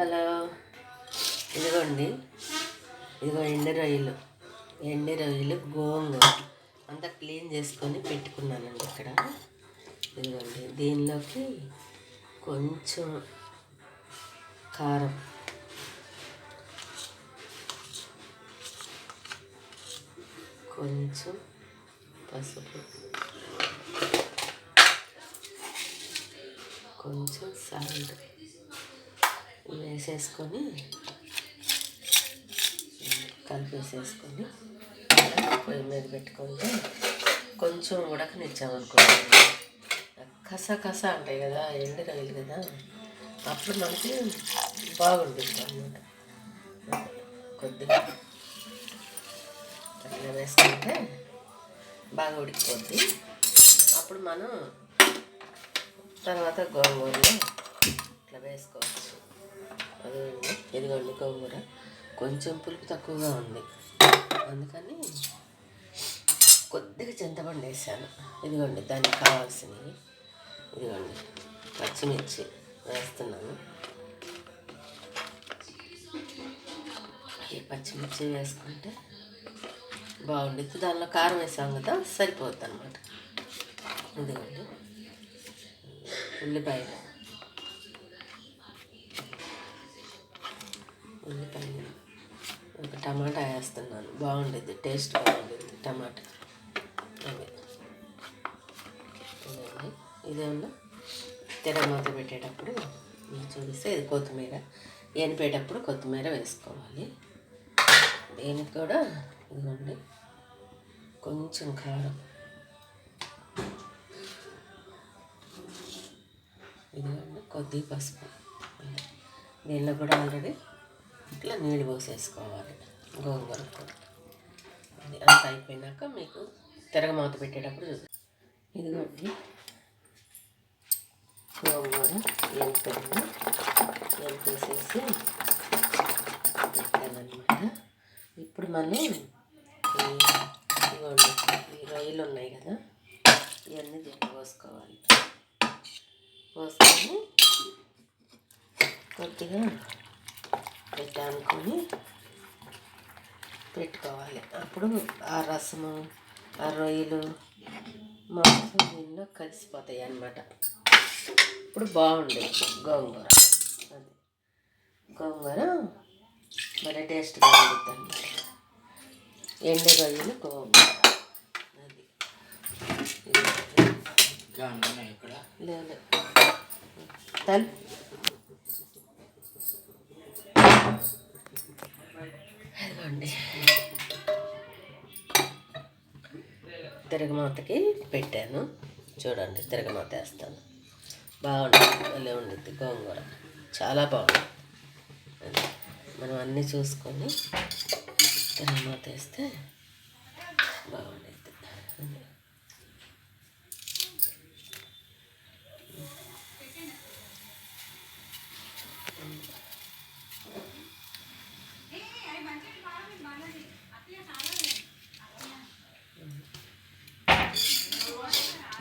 Hello, ఇదిగోండి. ఇదిగో ఎండు రొయ్యలు గోంగూర అంతా క్లీన్ చేసుకొని పెట్టుకున్నానండి ఇక్కడ. ఇదిగోండి, దీనిలోకి కొంచెం కారం, కొంచెం పసుపు, కొంచెం సాల్ట్ వేసేసుకొని కలిపేసేసుకొని పొయ్యి మీద పెట్టుకుంటే కొంచెం ఉడకనిచ్చామనుకోండి, కస ఉంటాయి కదా, ఎండు రొయ్యలు కదా, అప్పుడు మనకి బాగుంటుంది అన్నమాట. కొద్దిగా అట్లా వేసుకుంటే బాగా ఉడికిపోద్ది. అప్పుడు మనం తర్వాత గోంగూరలో ఇట్లా వేసుకోవచ్చు. అదేండి, ఇదిగోండి గోంగూర కొంచెం పులుపు తక్కువగా ఉంది, అందుకని కొద్దిగా చింతపండు వేసాను. ఇదిగోండి దానికి కావాల్సినవి. ఇదిగోండి పచ్చిమిర్చి వేస్తున్నాను. ఈ పచ్చిమిర్చి వేసుకుంటే బాగుండిద్ది. దానిలో కారం వేసాం కదా, సరిపోద్ది అన్నమాట. ఇదిగోండి ఉల్లిపాయలు ఒక టమాటా వేస్తున్నాను. బాగుండేది, టేస్ట్ బాగుండేది టమాటా. అదే ఇదేమన్నా తిరగమాత పెట్టేటప్పుడు చూపిస్తే ఇది కొత్తిమీర, ఎనిపేటప్పుడు కొత్తిమీర వేసుకోవాలి. దీనికి కూడా ఇదిగోండి కొంచెం కారం, ఇదిగోండి కొద్దిగా పసుపు. దీనిలో కూడా ఆల్రెడీ ఇట్లా నీళ్ళు పోసేసుకోవాలి గోంగూర కూడా. అది అంత అయిపోయినాక మీకు తిరగమాత పెట్టేటప్పుడు ఇదిగోండి గోంగూర ఎంపేసేసి పెట్టానమాట. ఇప్పుడు మనం ఇదిగోండి ఈ రొయ్యలు ఉన్నాయి కదా, ఇవన్నీ దీంట్లో పోసుకోవాలి. పోసుకొని కొద్దిగా పెట్టానుకొని పెట్టుకోవాలి. అప్పుడు ఆ రసము, ఆ రొయ్యలు మొత్తం దీనిలో కలిసిపోతాయి అన్నమాట. ఇప్పుడు బాగుండేది గోంగూర. అది గోంగూర మరి టేస్ట్గా ఉంటుంది అన్నమాట. ఎండు రొయ్యలు గోంగూర. అది లేదు తల్ అదిగోండి తిరగమాతకి పెట్టాను. చూడండి, తిరగమాత వేస్తాను. బాగుంటుంది, భలే ఉండిద్ది గోంగూర, చాలా బాగుంటుంది. మనం అన్నీ చూసుకొని తిరగమాత వేస్తే బాగుండిద్ది.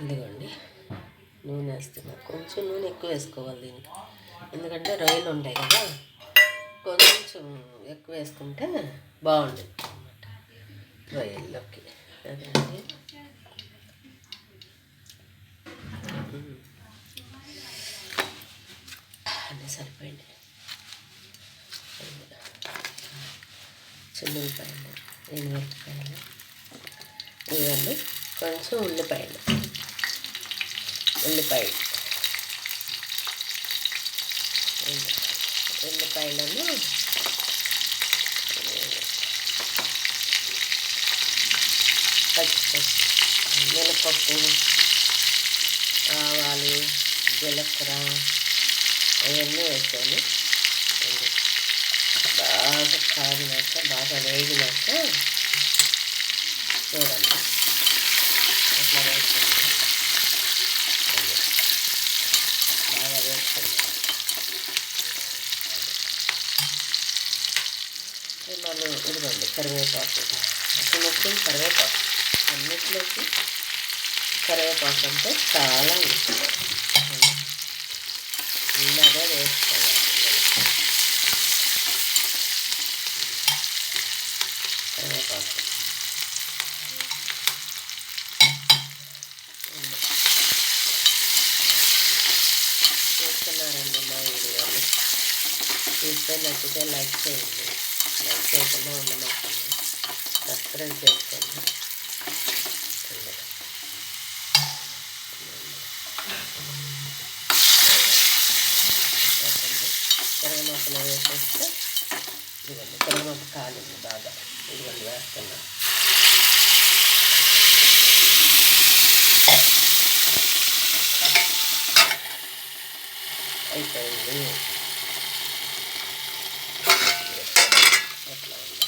ఇదిగోండి నూనె వేస్తున్నా. కొంచెం నూనె ఎక్కువ వేసుకోవాలి దీనికి, ఎందుకంటే రొయ్యలు ఉంటాయి కదా, కొంచెం ఎక్కువ వేసుకుంటే బాగుంటుంది అన్నమాట రొయ్యల్లోకి. అదండి అన్నీ సరిపోయింది. చిన్నపాయలు, ఎండుమిరపకాయలు, ఇవన్నీ కొంచెం ఉల్లిపాయలు ఉల్లిపాయలను మినపప్పు, ఆవాలు, జీలకర్ర అవన్నీ వేసాను. బాగా కాగినాక, బాగా వేగినాక చూడండి అట్లా వేసుకున్నాను. బాగా వేసుకున్నాను. మనం ఇదిగోండి కరివేపాకు, అసలు మొత్తం కరివేపాకు, అన్నిట్లోకి కరివేపాకు అంటే చాలా ఇష్టం. ఇలాగే వేసుకోవాలి. చూస్తున్నారండి మా వీడియోని. చూస్తే నచ్చితే లైక్ చేయండి. లైక్ చేయకుండా ఉండమాకండి. సబ్స్క్రైబ్ చేసుకోండి. తిరగమాతలో వేసేస్తే ఇదిగోండి, తిరగమాత కాలింది బాగా. ఇదిగోండి వేస్తున్నా. అయిపోయింది. ఎట్లా ఉంది?